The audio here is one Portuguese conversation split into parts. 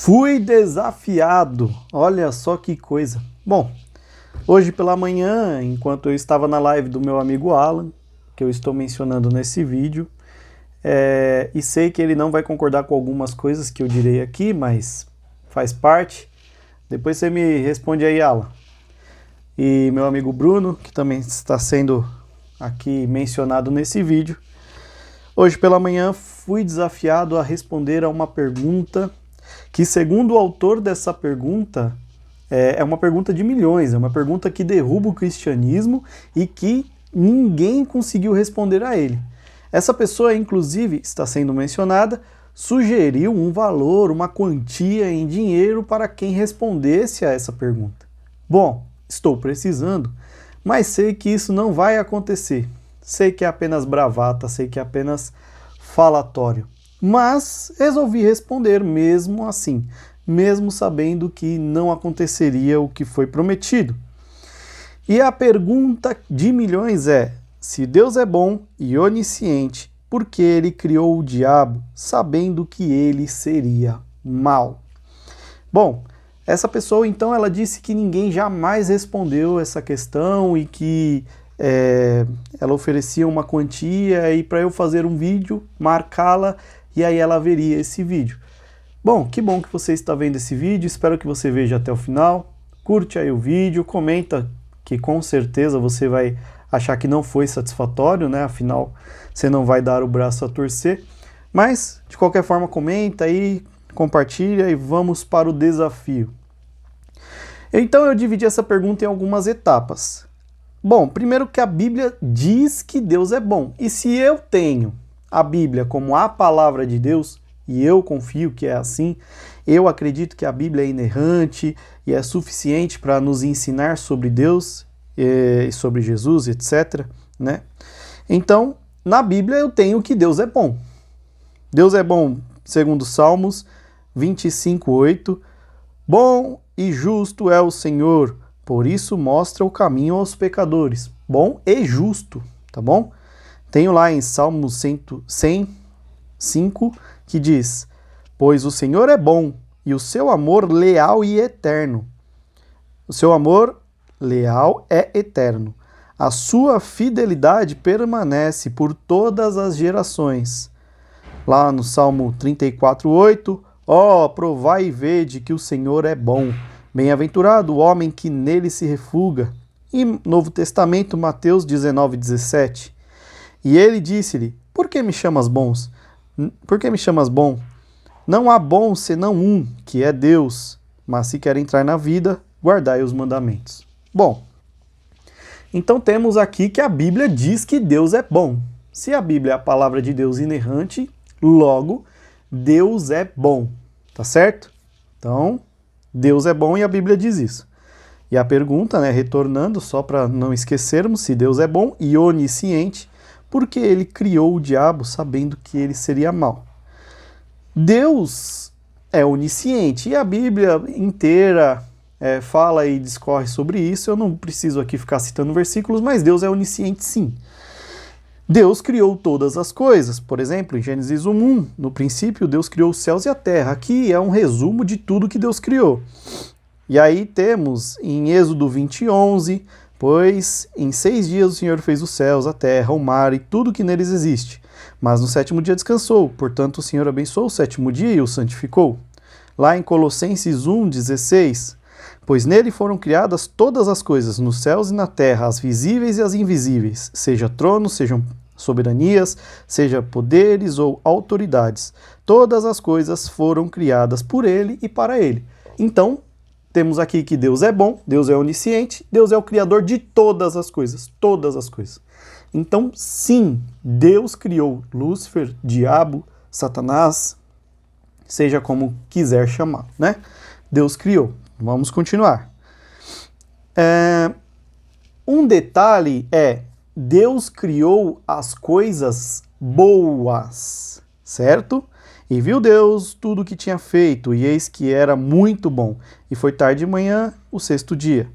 Fui desafiado. Olha só que coisa. Bom, hoje pela manhã, enquanto eu estava na live do meu amigo Alan, que eu estou mencionando nesse vídeo, e sei que ele não vai concordar com algumas coisas que eu direi aqui, mas faz parte. Depois você me responde aí, Alan. E meu amigo Bruno, que também está sendo aqui mencionado nesse vídeo. Hoje pela manhã fui desafiado a responder a uma pergunta que, segundo o autor dessa pergunta, é uma pergunta de milhões, é uma pergunta que derruba o cristianismo e que ninguém conseguiu responder a ele. Essa pessoa, inclusive, está sendo mencionada, sugeriu um valor, uma quantia em dinheiro para quem respondesse a essa pergunta. Bom, estou precisando, mas sei que isso não vai acontecer. Sei que é apenas bravata, sei que é apenas falatório. Mas resolvi responder mesmo assim, mesmo sabendo que não aconteceria o que foi prometido. E a pergunta de milhões é: se Deus é bom e onisciente, por que ele criou o diabo sabendo que ele seria mau? Bom, essa pessoa então ela disse que ninguém jamais respondeu essa questão e que ela oferecia uma quantia e para eu fazer um vídeo, marcá-la e aí ela veria esse vídeo. Bom que você está vendo esse vídeo, espero que você veja até o final, curte aí o vídeo, comenta que com certeza você vai achar que não foi satisfatório, né? Afinal, você não vai dar o braço a torcer, mas de qualquer forma comenta aí, compartilha e vamos para o desafio. Então eu dividi essa pergunta em algumas etapas. Bom, primeiro que a Bíblia diz que Deus é bom. E se eu tenho a Bíblia como a palavra de Deus, e eu confio que é assim, eu acredito que a Bíblia é inerrante e é suficiente para nos ensinar sobre Deus e sobre Jesus, etc., né? Então, na Bíblia eu tenho que Deus é bom. Deus é bom, segundo Salmos 25:8. Bom e justo é o Senhor, por isso mostra o caminho aos pecadores. Bom e justo, tá bom? Tenho lá em Salmos 105 que diz: pois o Senhor é bom e o seu amor leal e eterno. O seu amor leal é eterno. A sua fidelidade permanece por todas as gerações. Lá no Salmo 34:8, ó, provai e vede que o Senhor é bom. Bem-aventurado o homem que nele se refugia. E Novo Testamento, Mateus 19:17. E ele disse-lhe: por que me chamas bons? Por que me chamas bom? Não há bom senão um, que é Deus. Mas se quer entrar na vida, guardai os mandamentos. Bom, então temos aqui que a Bíblia diz que Deus é bom. Se a Bíblia é a palavra de Deus inerrante, logo, Deus é bom. Tá certo? Então, Deus é bom e a Bíblia diz isso. E a pergunta, né, retornando, só para não esquecermos, se Deus é bom e onisciente, por que ele criou o diabo sabendo que ele seria mau? Deus é onisciente e a Bíblia inteira fala e discorre sobre isso. Eu não preciso aqui ficar citando versículos, mas Deus é onisciente sim. Deus criou todas as coisas. Por exemplo, em Gênesis 1:1, no princípio Deus criou os céus e a terra. Aqui é um resumo de tudo que Deus criou. E aí temos em Êxodo 20:11, pois em 6 dias o Senhor fez os céus, a terra, o mar e tudo que neles existe. Mas no 7º dia descansou, portanto o Senhor abençoou o 7º dia e o santificou. Lá em Colossenses 1:16, pois nele foram criadas todas as coisas, nos céus e na terra, as visíveis e as invisíveis, seja tronos, sejam soberanias, seja poderes ou autoridades. Todas as coisas foram criadas por ele e para ele. Então, temos aqui que Deus é bom, Deus é onisciente, Deus é o criador de todas as coisas, todas as coisas. Então, sim, Deus criou Lúcifer, diabo, Satanás, seja como quiser chamar, né? Deus criou. Vamos continuar. Um detalhe é, Deus criou as coisas boas, certo? E viu Deus tudo o que tinha feito, e eis que era muito bom. E foi tarde de manhã, o 6º dia.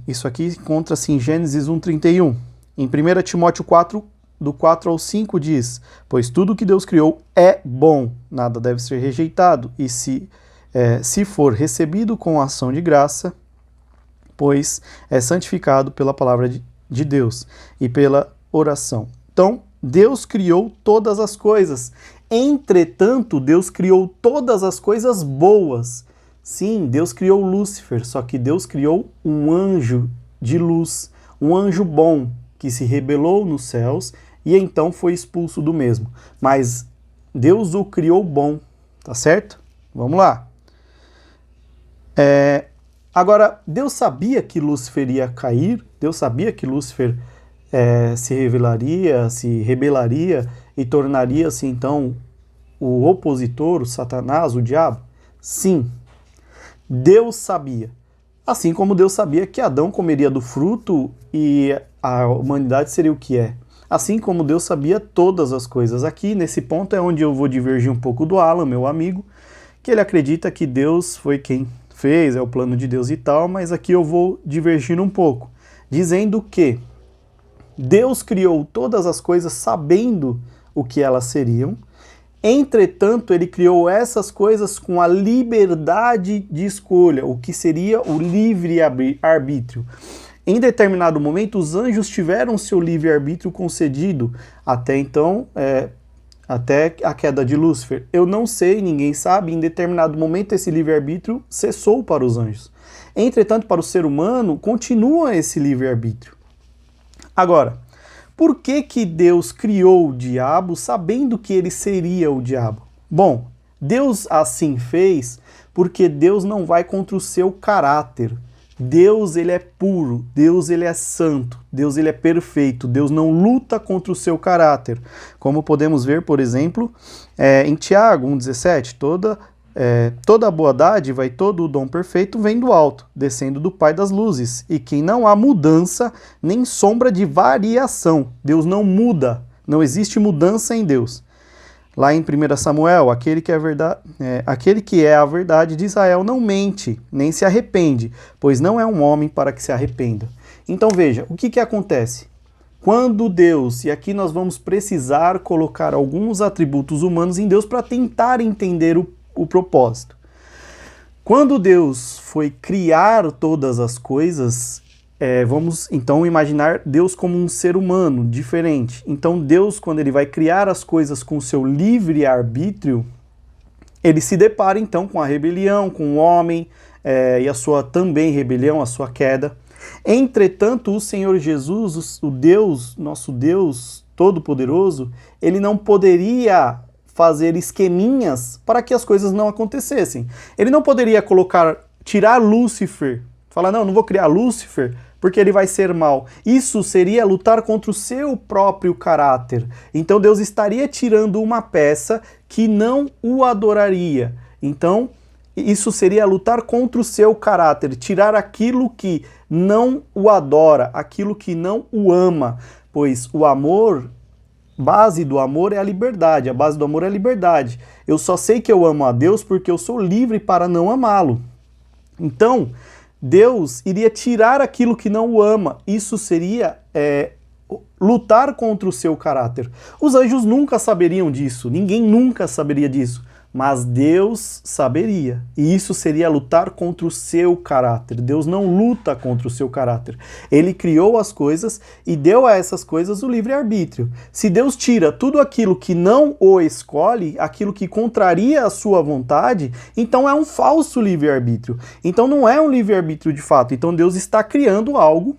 Isso aqui encontra-se em Gênesis 1:31. Em 1 Timóteo 4, do 4 ao 5 diz: pois tudo que Deus criou é bom, nada deve ser rejeitado, e se for recebido com ação de graça, pois é santificado pela palavra de Deus e pela oração. Então, Deus criou todas as coisas. Entretanto, Deus criou todas as coisas boas. Sim, Deus criou Lúcifer, só que Deus criou um anjo de luz, um anjo bom, que se rebelou nos céus e então foi expulso do mesmo. Mas Deus o criou bom, tá certo? Vamos lá. Agora, Deus sabia que Lúcifer ia cair, Deus sabia que Lúcifer se rebelaria e tornaria-se então o opositor, o Satanás, o diabo? Sim, Deus sabia. Assim como Deus sabia que Adão comeria do fruto e a humanidade seria o que é. Assim como Deus sabia todas as coisas. Aqui, nesse ponto, é onde eu vou divergir um pouco do Alan, meu amigo, que ele acredita que Deus foi quem fez, é o plano de Deus e tal, mas aqui eu vou divergir um pouco, dizendo que Deus criou todas as coisas sabendo o que elas seriam, entretanto, ele criou essas coisas com a liberdade de escolha, o que seria o livre-arbítrio. Em determinado momento, os anjos tiveram seu livre-arbítrio concedido, até então, até a queda de Lúcifer. Eu não sei, ninguém sabe, em determinado momento esse livre-arbítrio cessou para os anjos. Entretanto, para o ser humano, continua esse livre-arbítrio. Agora, por que Deus criou o diabo sabendo que ele seria o diabo? Bom, Deus assim fez porque Deus não vai contra o seu caráter. Deus, ele é puro, Deus, ele é santo, Deus, ele é perfeito, Deus não luta contra o seu caráter. Como podemos ver, por exemplo, em Tiago 1,17, toda a boa dádiva e todo o dom perfeito vem do alto, descendo do Pai das luzes, e que não há mudança nem sombra de variação. Deus não muda, não existe mudança em Deus. Lá em 1 Samuel, aquele que é a verdade de Israel não mente, nem se arrepende, pois não é um homem para que se arrependa. Então veja, o que acontece? Quando Deus, e aqui nós vamos precisar colocar alguns atributos humanos em Deus para tentar entender o propósito. Quando Deus foi criar todas as coisas, vamos então imaginar Deus como um ser humano diferente. Então Deus, quando ele vai criar as coisas com seu livre-arbítrio, ele se depara então com a rebelião, com o homem e a sua também rebelião, a sua queda. Entretanto, o Senhor Jesus, o Deus, nosso Deus Todo-Poderoso, ele não poderia fazer esqueminhas para que as coisas não acontecessem. Ele não poderia tirar Lúcifer, falar, não vou criar Lúcifer porque ele vai ser mal. Isso seria lutar contra o seu próprio caráter. Então Deus estaria tirando uma peça que não o adoraria. Então isso seria lutar contra o seu caráter, tirar aquilo que não o adora, aquilo que não o ama, pois o amor, base do amor é a liberdade, a base do amor é a liberdade. Eu só sei que eu amo a Deus porque eu sou livre para não amá-lo. Então, Deus iria tirar aquilo que não o ama. Isso seria lutar contra o seu caráter. Os anjos nunca saberiam disso, ninguém nunca saberia disso. Mas Deus saberia, e isso seria lutar contra o seu caráter. Deus não luta contra o seu caráter. Ele criou as coisas e deu a essas coisas o livre-arbítrio. Se Deus tira tudo aquilo que não o escolhe, aquilo que contraria a sua vontade, então é um falso livre-arbítrio. Então não é um livre-arbítrio de fato. Então Deus está criando algo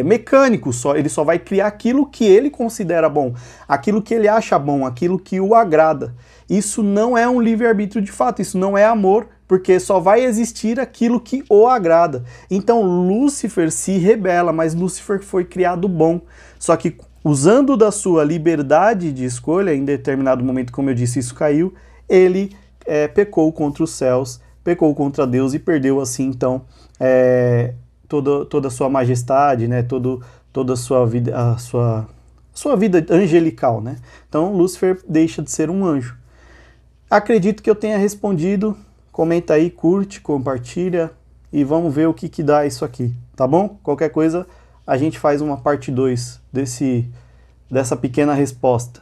mecânico, ele só vai criar aquilo que ele considera bom, aquilo que ele acha bom, aquilo que o agrada. Isso não é um livre-arbítrio de fato, isso não é amor, porque só vai existir aquilo que o agrada. Então Lúcifer se rebela, mas Lúcifer foi criado bom, só que usando da sua liberdade de escolha, em determinado momento, como eu disse, isso caiu, ele pecou contra os céus, pecou contra Deus e perdeu assim então toda a sua majestade, né? Toda a sua vida, a sua vida angelical, né? Então Lúcifer deixa de ser um anjo. Acredito que eu tenha respondido. Comenta aí, curte, compartilha e vamos ver o que dá isso aqui, tá bom? Qualquer coisa a gente faz uma parte 2 dessa pequena resposta.